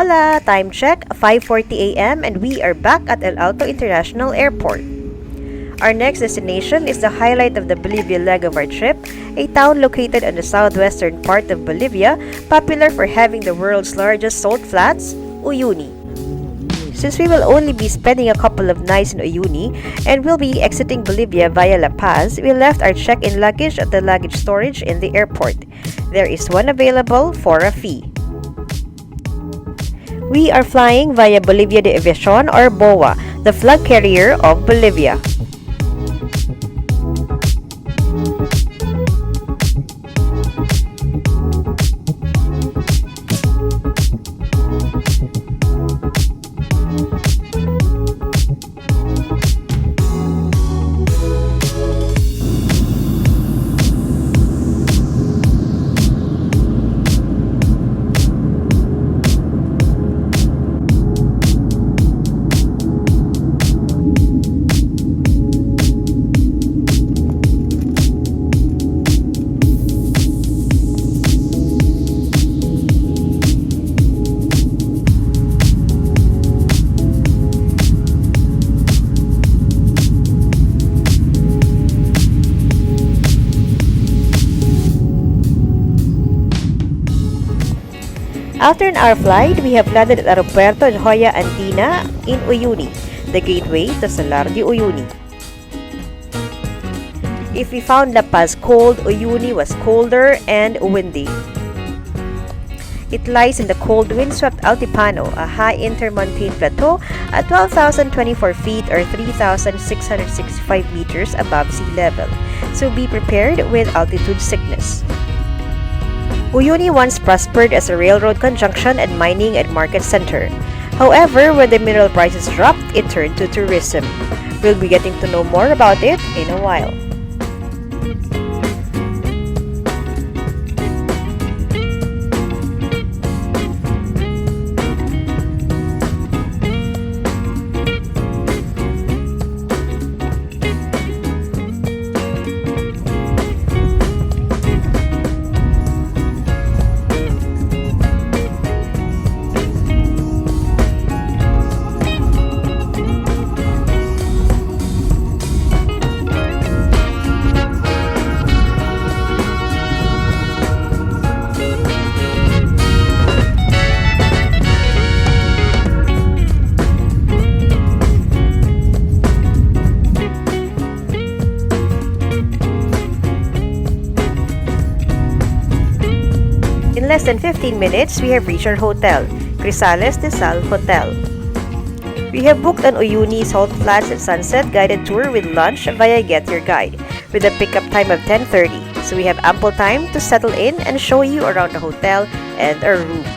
Hola! Time check, 5:40 a.m. and we are back at El Alto International Airport. Our next destination is the highlight of the Bolivia leg of our trip, a town located on the southwestern part of Bolivia, popular for having the world's largest salt flats, Uyuni. Since we will only be spending a couple of nights in Uyuni and will be exiting Bolivia via La Paz, we left our check-in luggage at the luggage storage in the airport. There is one available for a fee. We are flying via Bolivia de Aviación or BOA, the flag carrier of Bolivia. After an hour flight, we have landed at Aeropuerto Joya Andina in Uyuni, the gateway to Salar De Uyuni. If we found La Paz cold, Uyuni was colder and windy. It lies in the cold wind-swept Altipano, a high intermontane plateau at 12,024 feet or 3,665 meters above sea level, so be prepared with altitude sickness. Uyuni once prospered as a railroad conjunction and mining and market center. However, when the mineral prices dropped, it turned to tourism. We'll be getting to know more about it in a while. In less than 15 minutes, we have reached our hotel, Crisales de Sal Hotel. We have booked an Uyuni Salt Flats and Sunset guided tour with lunch via Get Your Guide, with a pickup time of 10:30, so we have ample time to settle in and show you around the hotel and our room.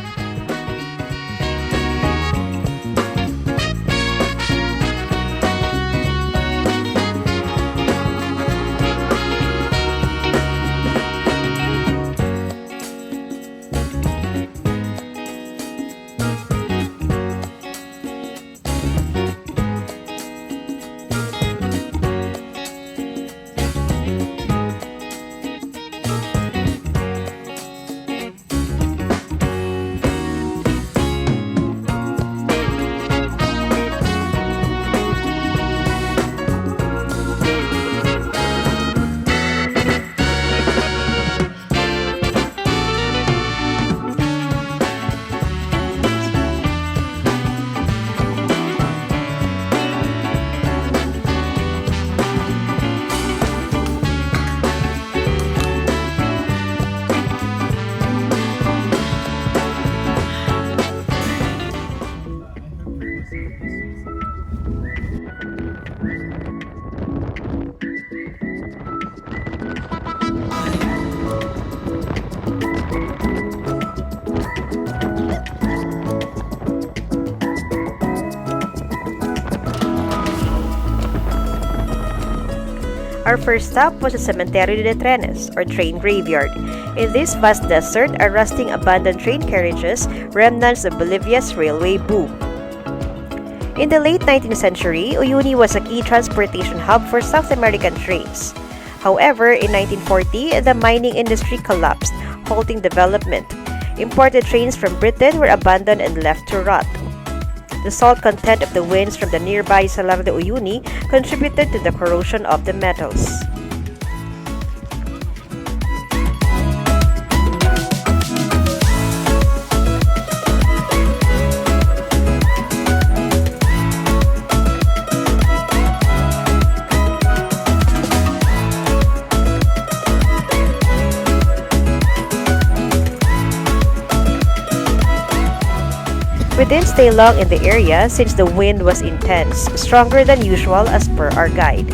Our first stop was the Cementerio de Trenes, or train graveyard. In this vast desert are rusting abandoned train carriages, remnants of Bolivia's railway boom. In the late 19th century, Uyuni was a key transportation hub for South American trains. However, in 1940, the mining industry collapsed, halting development. Imported trains from Britain were abandoned and left to rot. The salt content of the winds from the nearby Salar De Uyuni contributed to the corrosion of the metals. We didn't stay long in the area since the wind was intense, stronger than usual as per our guide.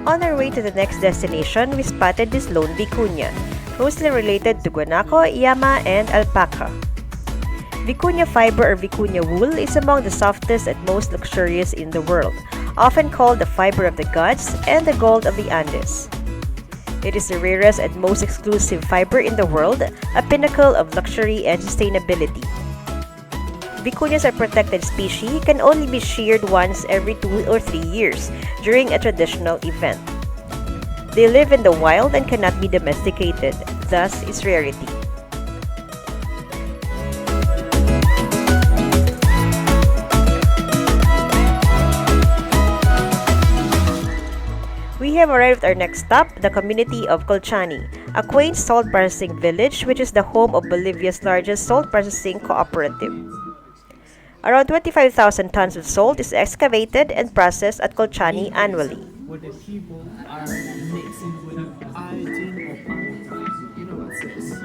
On our way to the next destination, we spotted this lone vicuña, closely related to guanaco, llama, and alpaca. Vicuña fiber or vicuña wool is among the softest and most luxurious in the world, often called the fiber of the gods and the gold of the Andes. It is the rarest and most exclusive fiber in the world, a pinnacle of luxury and sustainability. Vicuñas are protected species, can only be sheared once every 2 or 3 years during a traditional event. They live in the wild and cannot be domesticated, thus its rarity. We have arrived at our next stop, the community of Colchani, a quaint salt processing village which is the home of Bolivia's largest salt processing cooperative. Around 25,000 tons of salt is excavated and processed at Colchani annually. Where the people are mixing with iodine or palm. You know what it says.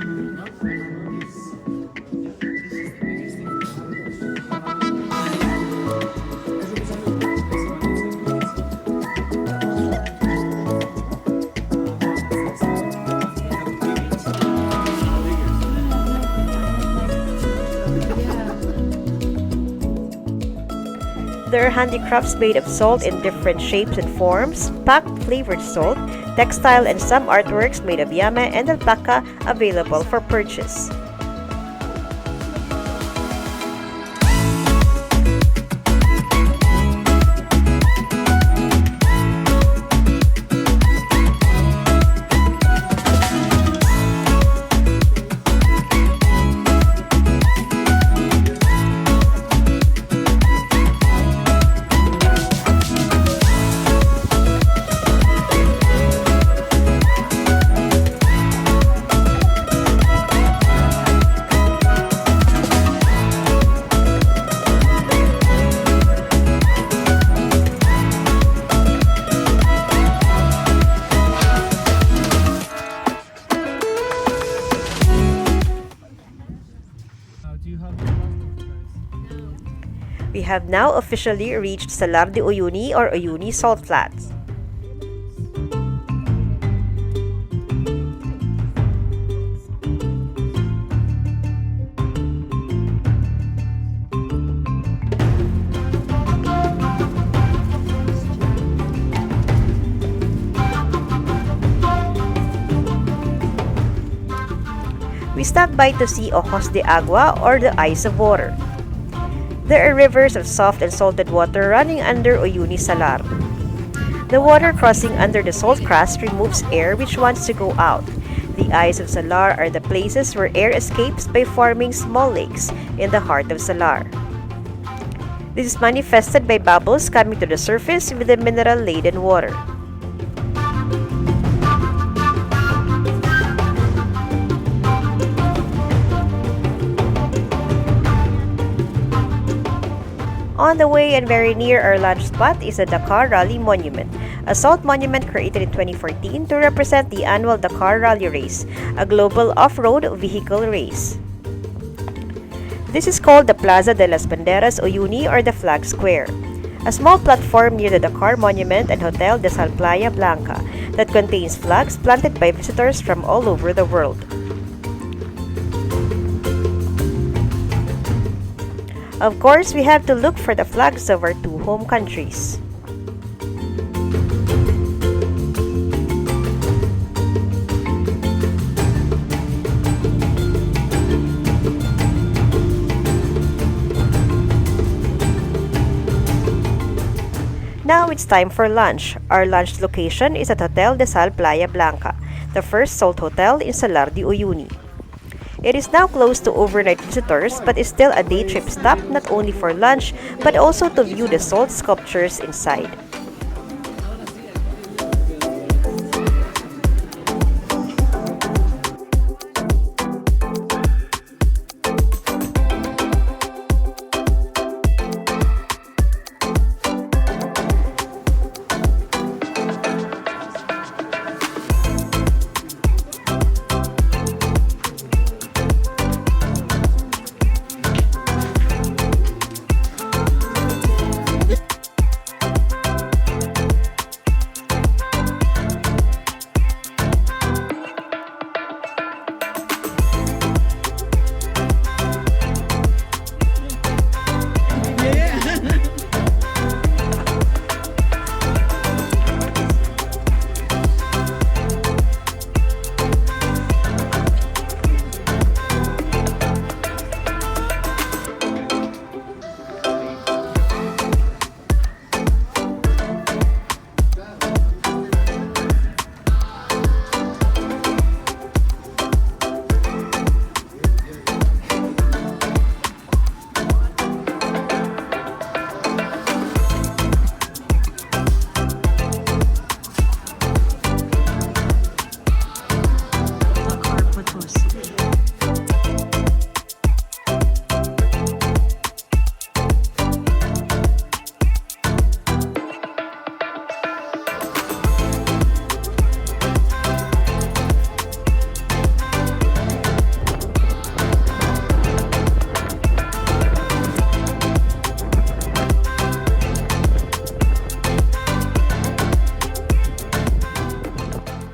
There are handicrafts made of salt in different shapes and forms, packed flavored salt, textile, and some artworks made of llama and alpaca available for purchase. We have now officially reached Salar De Uyuni or Uyuni Salt Flats. We stopped by to see Ojos de Agua or the eyes of water. There are rivers of soft and salted water running under Uyuni Salar. The water crossing under the salt crust removes air which wants to go out. The eyes of Salar are the places where air escapes by forming small lakes in the heart of Salar. This is manifested by bubbles coming to the surface with the mineral-laden water. On the way and very near our lunch spot is the Dakar Rally Monument, a salt monument created in 2014 to represent the annual Dakar Rally Race, a global off-road vehicle race. This is called the Plaza de las Banderas Uyuni or the Flag Square, a small platform near the Dakar Monument and Hotel de Sal Playa Blanca that contains flags planted by visitors from all over the world. Of course, we have to look for the flags of our two home countries. Now it's time for lunch. Our lunch location is at Hotel de Sal Playa Blanca, the first salt hotel in Salar De Uyuni. It is now closed to overnight visitors but is still a day trip stop not only for lunch but also to view the salt sculptures inside.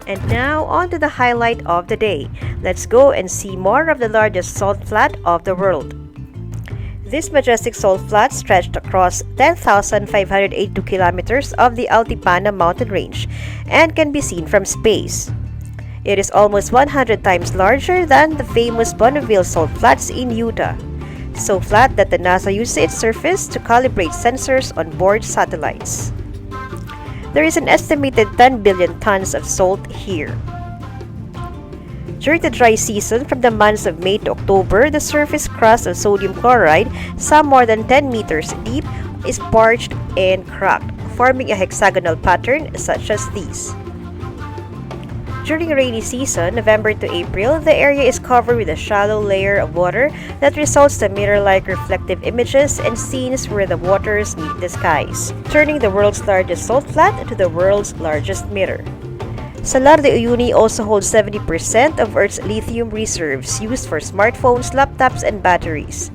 And now, on to the highlight of the day. Let's go and see more of the largest salt flat of the world. This majestic salt flat stretched across 10,582 kilometers of the Altiplano mountain range and can be seen from space. It is almost 100 times larger than the famous Bonneville salt flats in Utah, so flat that the NASA uses its surface to calibrate sensors on board satellites. There is an estimated 10 billion tons of salt here. During the dry season, from the months of May to October, the surface crust of sodium chloride, some more than 10 meters deep, is parched and cracked, forming a hexagonal pattern such as these. During rainy season, November to April, the area is covered with a shallow layer of water that results in mirror-like reflective images and scenes where the waters meet the skies, turning the world's largest salt flat to the world's largest mirror. Salar De Uyuni also holds 70% of Earth's lithium reserves used for smartphones, laptops, and batteries.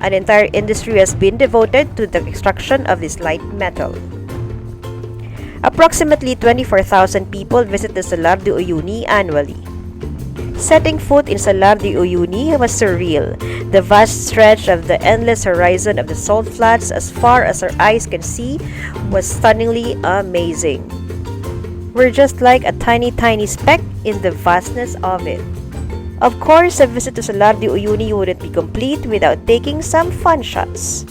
An entire industry has been devoted to the extraction of this light metal. Approximately 24,000 people visit the Salar De Uyuni annually. Setting foot in Salar De Uyuni was surreal. The vast stretch of the endless horizon of the salt flats as far as our eyes can see was stunningly amazing. We're just like a tiny speck in the vastness of it. Of course, a visit to Salar De Uyuni wouldn't be complete without taking some fun shots.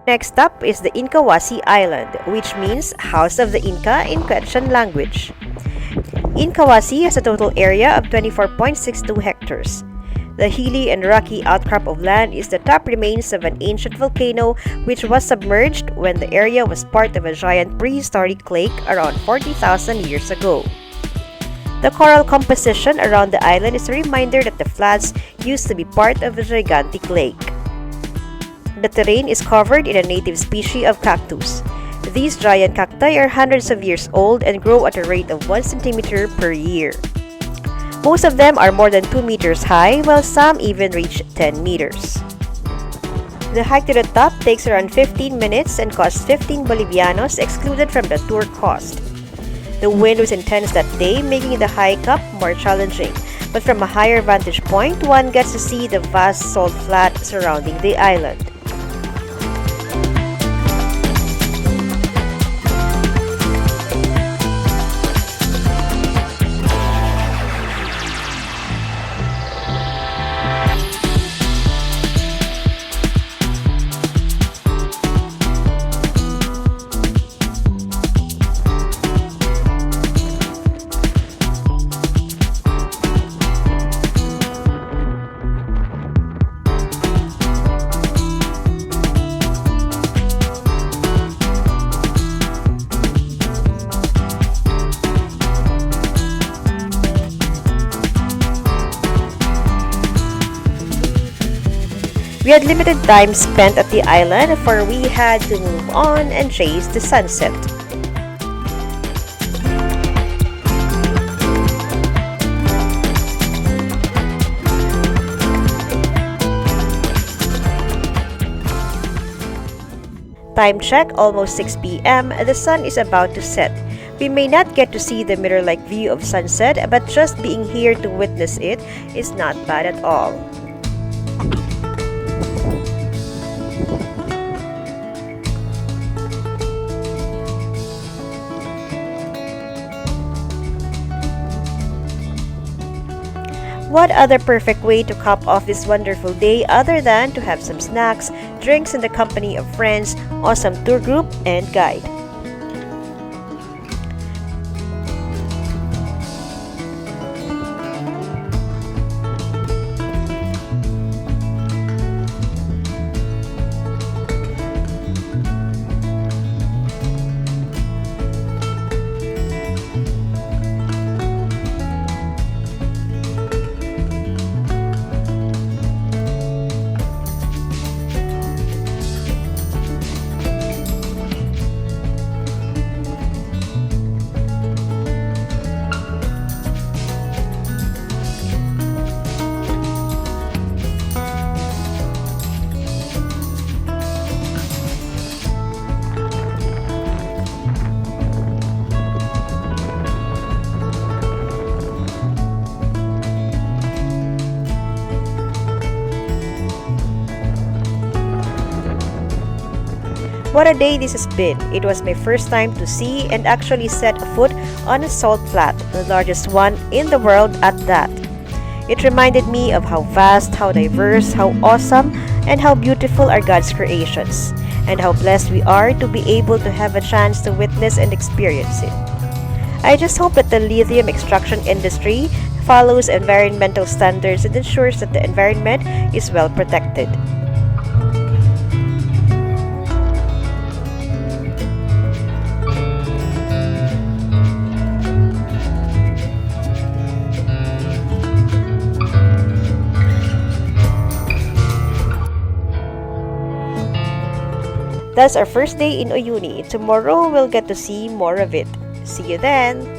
Next up is the Incahuasi Island, which means House of the Inca in Quechua language. Incahuasi has a total area of 24.62 hectares. The hilly and rocky outcrop of land is the top remains of an ancient volcano which was submerged when the area was part of a giant prehistoric lake around 40,000 years ago. The coral composition around the island is a reminder that the flats used to be part of a gigantic lake. The terrain is covered in a native species of cactus. These giant cacti are hundreds of years old and grow at a rate of 1 centimeter per year. Most of them are more than 2 meters high, while some even reach 10 meters. The hike to the top takes around 15 minutes and costs 15 Bolivianos, excluded from the tour cost. The wind was intense that day, making the hike up more challenging. But from a higher vantage point, one gets to see the vast salt flat surrounding the island. We had limited time spent at the island, for we had to move on and chase the sunset. Time check, almost 6 p.m. The sun is about to set. We may not get to see the mirror-like view of sunset, but just being here to witness it is not bad at all. What other perfect way to cap off this wonderful day other than to have some snacks, drinks in the company of friends, awesome tour group, and guide. What a day this has been. It was my first time to see and actually set a foot on a salt flat, the largest one in the world at that. It reminded me of how vast, how diverse, how awesome, and how beautiful are God's creations, and how blessed we are to be able to have a chance to witness and experience it. I just hope that the lithium extraction industry follows environmental standards and ensures that the environment is well protected. That's our first day in Uyuni. Tomorrow we'll get to see more of it. See you then!